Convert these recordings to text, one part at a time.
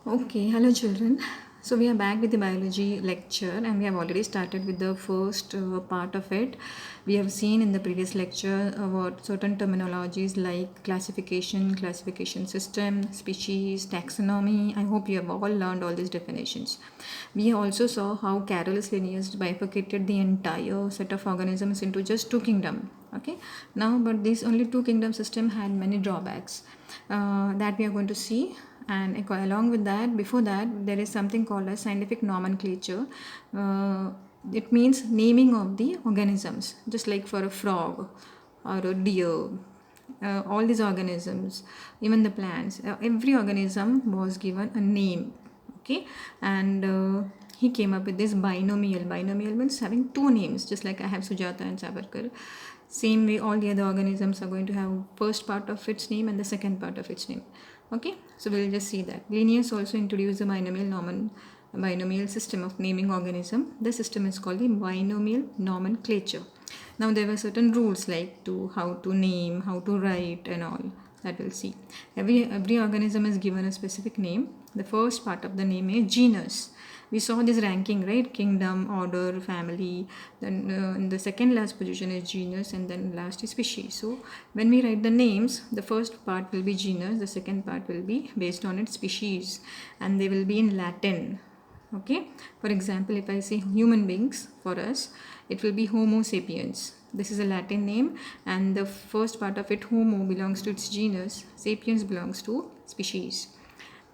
Okay, hello children. So we are back with the biology lecture and we have already started with the first part of it. We have seen in the previous lecture about certain terminologies like classification system, species, taxonomy. I hope you have all learned all these definitions. We also saw how Carolus Linnaeus bifurcated the entire set of organisms into just two kingdoms. Okay, now but this only two kingdom system had many drawbacks that we are going to see, and along with that, before that, there is something called as scientific nomenclature. It means naming of the organisms, just like for a frog or a deer. All these organisms, even the plants, every organism was given a name. Okay, and he came up with this binomial means having two names, just like I have Sujata and Savarkar. Same way all the other organisms are going to have first part of its name and the second part of its name. Okay, so we'll just see that Linnaeus also introduced the binomial system of naming organism. The system is called the binomial nomenclature. Now there were certain rules like to how to name, how to write and all that we'll see. Every organism is given a specific name. The first part of the name is genus. We saw this ranking, right? Kingdom, order, family. Then in the second last position is genus, and then last is species. So when we write the names, the first part will be genus, the second part will be based on its species, and they will be in Latin. Okay, for example, if I say human beings, for us it will be Homo sapiens. This is a Latin name, and the first part of it, Homo, belongs to its genus, sapiens belongs to species.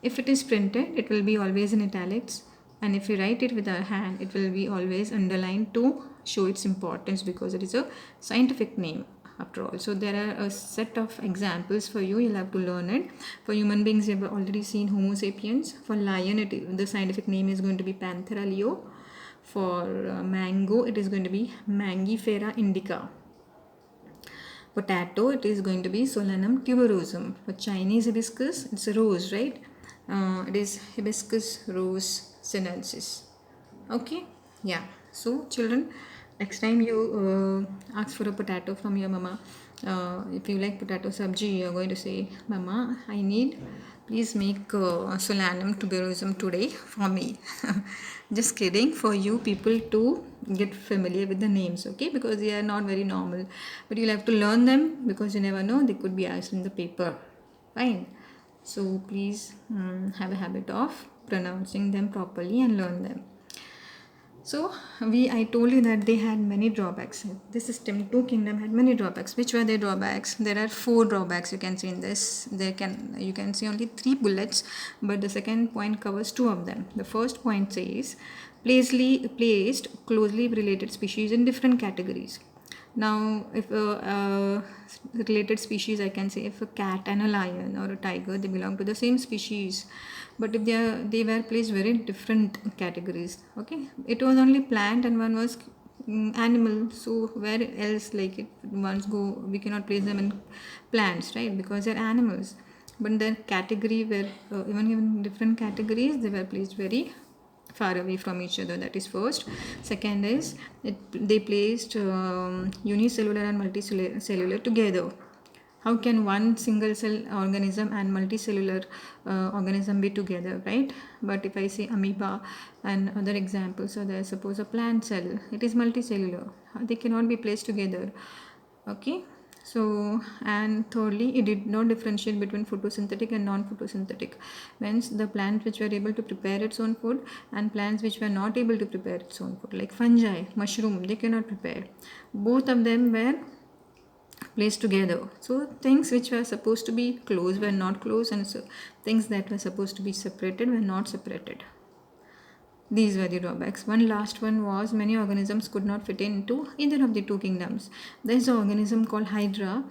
If it is printed, it will be always in italics, and if we write it with our hand, it will be always underlined to show its importance because it is a scientific name after all. So there are a set of examples for you. You'll have to learn it. For human beings, you have already seen Homo sapiens. For lion, the scientific name is going to be Panthera leo. For mango, it is going to be Mangifera indica. Potato, it is going to be Solanum tuberosum. For Chinese hibiscus, it's a rose, right? It is Hibiscus rose sinensis. Okay, yeah. So children, next time you ask for a potato from your mama, if you like potato sabji, you're going to say, mama, I need, please make Solanum tuberosum today for me. Just kidding, for you people to get familiar with the names, okay, because they are not very normal, but you'll have to learn them because you never know, they could be asked in the paper. Fine. So please have a habit of pronouncing them properly and learn them. So I told you that they had many drawbacks. This system, two kingdom, had many drawbacks. Which were their drawbacks? There are four drawbacks you can see in this. You can see only three bullets, but the second point covers two of them. The first point says placed closely related species in different categories. Now, if related species, I can say if a cat and a lion or a tiger, they belong to the same species, but if they were placed very different categories. Okay, it was only plant and one was animal. So where else, like it ones go, we cannot place them in plants, right? Because they're animals. But the category were even in different categories, they were placed very far away from each other. That is first. Second is they placed unicellular and multicellular together. How can one single cell organism and multicellular organism be together, right? But if I say amoeba and other examples, so there, suppose a plant cell, it is multicellular, they cannot be placed together. Okay, so and thirdly, it did not differentiate between photosynthetic and non-photosynthetic. Means the plants which were able to prepare its own food and plants which were not able to prepare its own food, like fungi, mushroom, they cannot prepare. Both of them were placed together. So things which were supposed to be close were not close, and so things that were supposed to be separated were not separated. These were the drawbacks. One last one was many organisms could not fit into either of the two kingdoms. There is an organism called Hydra.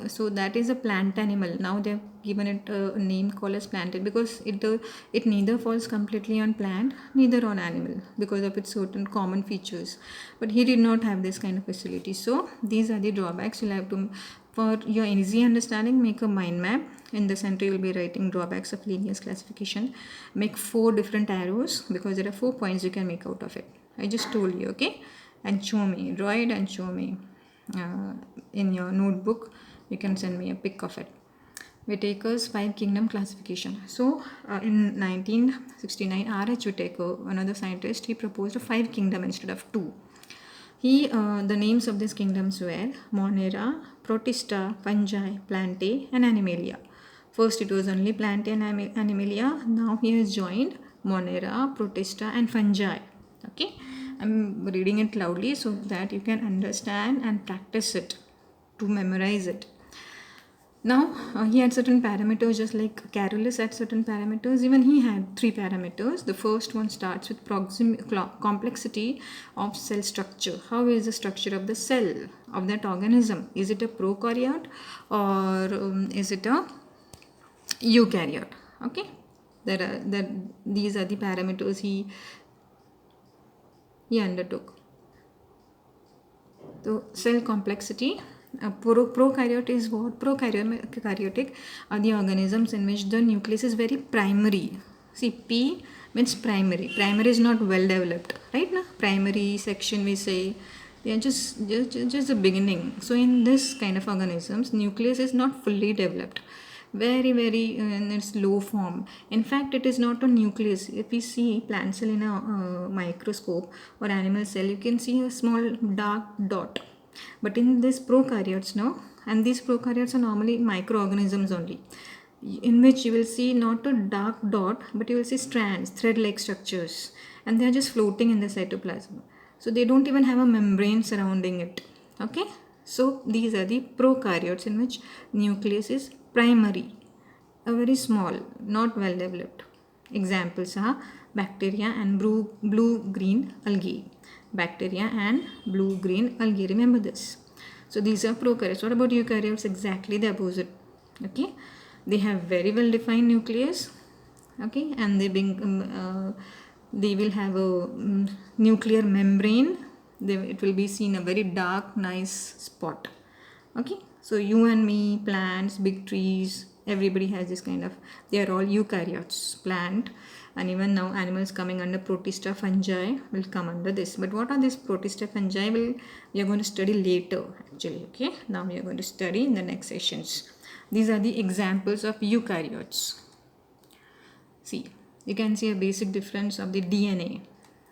So that is a plant animal. Now they have given it a name called as planted because it neither falls completely on plant, neither on animal because of its certain common features. But he did not have this kind of facility. So these are the drawbacks. You'll have to, for your easy understanding, make a mind map. In the center, you'll be writing drawbacks of Linnaeus classification. Make 4 different arrows because there are 4 points you can make out of it. I just told you, okay? And show me, draw it and show me in your notebook. You can send me a pic of it. Whitaker's five kingdom classification. So, in 1969, R.H. Whitaker, another scientist, he proposed a five kingdom instead of two. The names of these kingdoms were Monera, Protista, Fungi, Plantae, and Animalia. First, it was only Plantae and Animalia. Now, he has joined Monera, Protista, and Fungi. Okay, I'm reading it loudly so that you can understand and practice it to memorize it. Now, he had certain parameters just like Carolus had certain parameters. Even he had three parameters. The first one starts with complexity of cell structure. How is the structure of the cell of that organism? Is it a prokaryote or is it a eukaryote? Okay, these are the parameters he undertook. So, cell complexity. Prokaryote is what? Prokaryotic are the organisms in which the nucleus is very primary. See, P means primary. Primary is not well developed, right? Na? Primary section we say they are just the beginning. So in this kind of organisms, nucleus is not fully developed. Very in its low form. In fact, it is not a nucleus. If we see plant cell in a microscope or animal cell, you can see a small dark dot. But in these prokaryotes now, and these prokaryotes are normally microorganisms only, in which you will see not a dark dot, but you will see strands, thread-like structures, and they are just floating in the cytoplasm. So they don't even have a membrane surrounding it. Okay, so these are the prokaryotes in which nucleus is primary, a very small, not well developed. Examples are bacteria and blue-green algae. Bacteria and blue-green algae. Remember this. So these are prokaryotes. What about eukaryotes? Exactly the opposite. Okay, they have very well defined nucleus. Okay, and they will have a nuclear membrane. It will be seen a very dark, nice spot. Okay, so you and me, plants, big trees, everybody has this kind of. They are all eukaryotes. Plant. And even now animals coming under protista, fungi will come under this. But what are these protista, fungi? We are going to study later actually. Okay, now we are going to study in the next sessions. These are the examples of eukaryotes. See, you can see a basic difference of the DNA.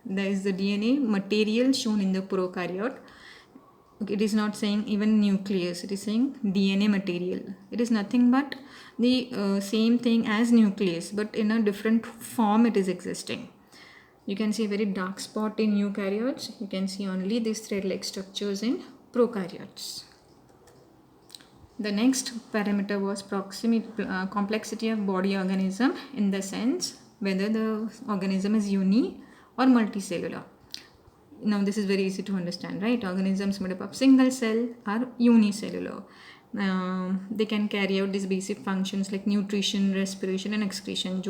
There is the DNA material shown in the prokaryote. Okay, it is not saying even nucleus, it is saying DNA material. It is nothing but the same thing as nucleus, but in a different form it is existing. You can see a very dark spot in eukaryotes. You can see only these thread-like structures in prokaryotes. The next parameter was complexity of body organism, in the sense whether the organism is uni or multicellular. Now this is very easy to understand, right? Organisms made up of single cell are unicellular. They can carry out these basic functions like nutrition, respiration and excretion.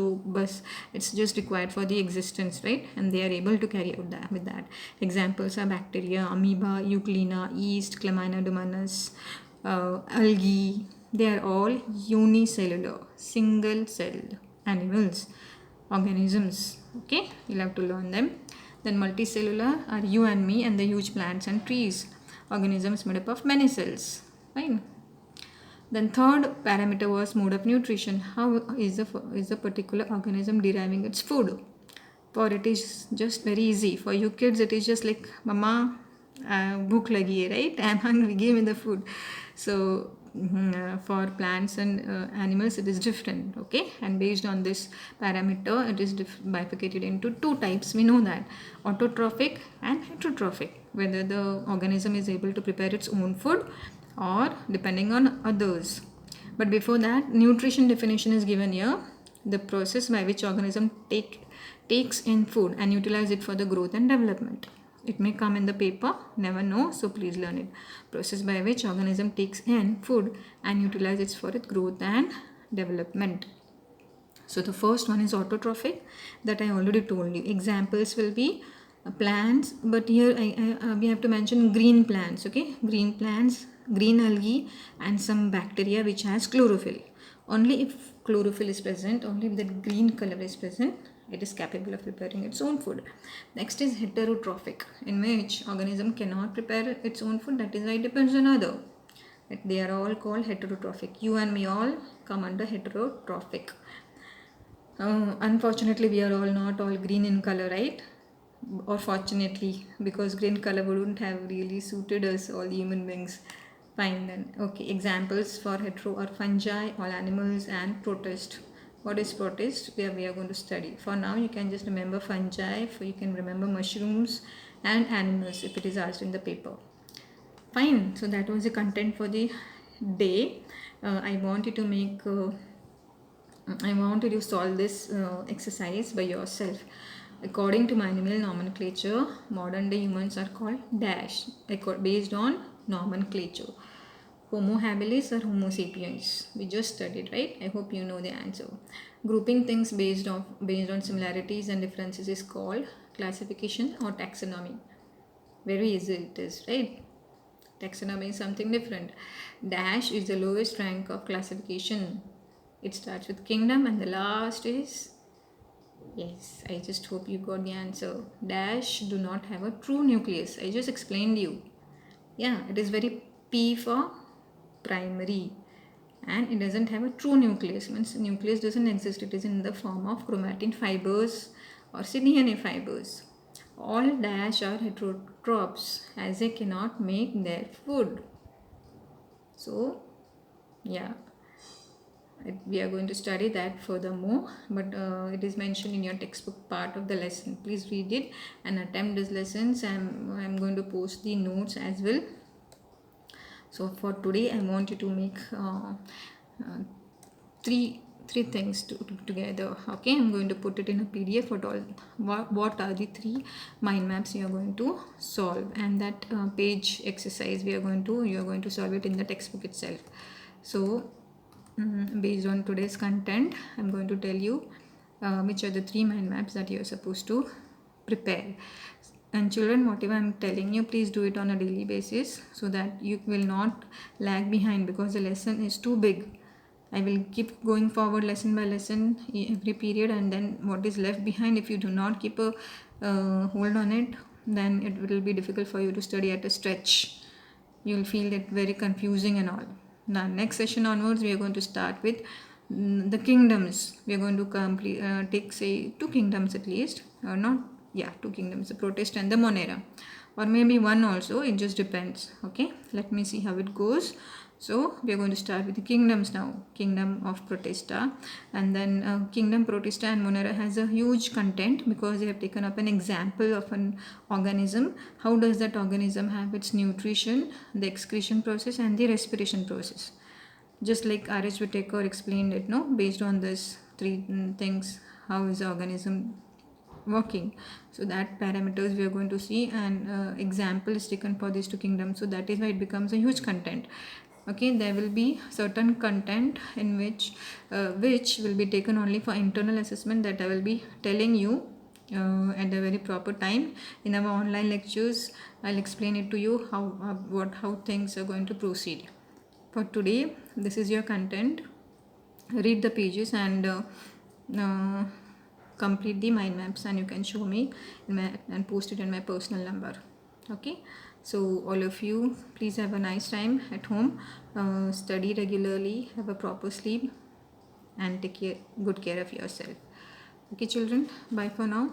It's just required for the existence, right? And they are able to carry out that with that. Examples are bacteria, amoeba, euglena, yeast, Chlamydomonas, algae. They are all unicellular, single celled animals, organisms. Okay, you'll have to learn them. Then multicellular are you and me and the huge plants and trees. Organisms made up of many cells. Fine. Then third parameter was mode of nutrition. How is a particular organism deriving its food? For it is just very easy. For you kids, it is just like, Mama, bhook lagi hai, right? I'm hungry, give me the food. So for plants and animals it is different. Okay, and based on this parameter it is bifurcated into two types. We know that autotrophic and heterotrophic, whether the organism is able to prepare its own food or depending on others. But before that, nutrition definition is given here. The process by which organism takes in food and utilize it for the growth and development. It may come in the paper, never know, so please learn it. Process by which organism takes in food and utilize it for its growth and development. So the first one is autotrophic, that I already told you. Examples will be plants, but here we have to mention green plants. Okay, green plants, green algae and some bacteria which has chlorophyll. Only if chlorophyll is present, only if that green color is present, it is capable of preparing its own food. Next is heterotrophic, in which organism cannot prepare its own food, that is why it depends on other. They are all called heterotrophic. You and me all come under heterotrophic. Unfortunately, we are all not all green in color, right? Or fortunately, because green color wouldn't have really suited us, all human beings. Fine then. Okay, examples for hetero are fungi, all animals, and protist. What is protist? We are going to study. For now, you can just remember fungi, for you can remember mushrooms and animals if it is asked in the paper. Fine, so that was the content for the day. I want you to make I want you to solve this exercise by yourself. According to my animal nomenclature, modern day humans are called dash based on nomenclature. Homo habilis or Homo sapiens. We just studied, right? I hope you know the answer. Grouping things based on similarities and differences is called classification or taxonomy. Very easy it is, right? Taxonomy is something different. Dash is the lowest rank of classification. It starts with kingdom and the last is, yes, I just hope you got the answer. Dash do not have a true nucleus. I just explained you. Yeah, it is very P for primary, and it doesn't have a true nucleus. Means nucleus doesn't exist. It is in the form of chromatin fibers or DNA fibers. All dash are heterotrophs as they cannot make their food. So yeah, we are going to study that furthermore, but it is mentioned in your textbook part of the lesson. Please read it and attempt these lessons. I'm going to post the notes as well. So for today I want you to make uh, three things together. Okay, I'm going to put it in a PDF. What are the three mind maps you are going to solve, and that page exercise you are going to solve it in the textbook itself. So based on today's content, I'm going to tell you which are the three mind maps that you're supposed to prepare. And children, whatever I'm telling you, please do it on a daily basis so that you will not lag behind, because the lesson is too big. I will keep going forward lesson by lesson every period, and then what is left behind, if you do not keep a hold on it, then it will be difficult for you to study at a stretch. You'll feel it very confusing and all. Now next session onwards, we are going to start with the kingdoms. We are going to take say 2 kingdoms at least, or not, yeah, 2 kingdoms, the protist and the monera, or maybe one also, it just depends. Okay, let me see how it goes. So we are going to start with the kingdoms now. Kingdom of Protista, and then Kingdom Protista and Monera has a huge content because they have taken up an example of an organism. How does that organism have its nutrition, the excretion process, and the respiration process? Just like R.H. Whitaker explained it, no, based on this three things, how is the organism working. So that parameters we are going to see, and example is taken for these 2 kingdoms. So that is why it becomes a huge content. Okay, there will be certain content in which will be taken only for internal assessment, that I will be telling you at a very proper time in our online lectures. I'll explain it to you how things are going to proceed. For today, this is your content. Read the pages and complete the mind maps, and you can show me and post it in my personal number. Okay, so all of you, please have a nice time at home. Study regularly, have a proper sleep, and take good care of yourself. Okay children, bye for now.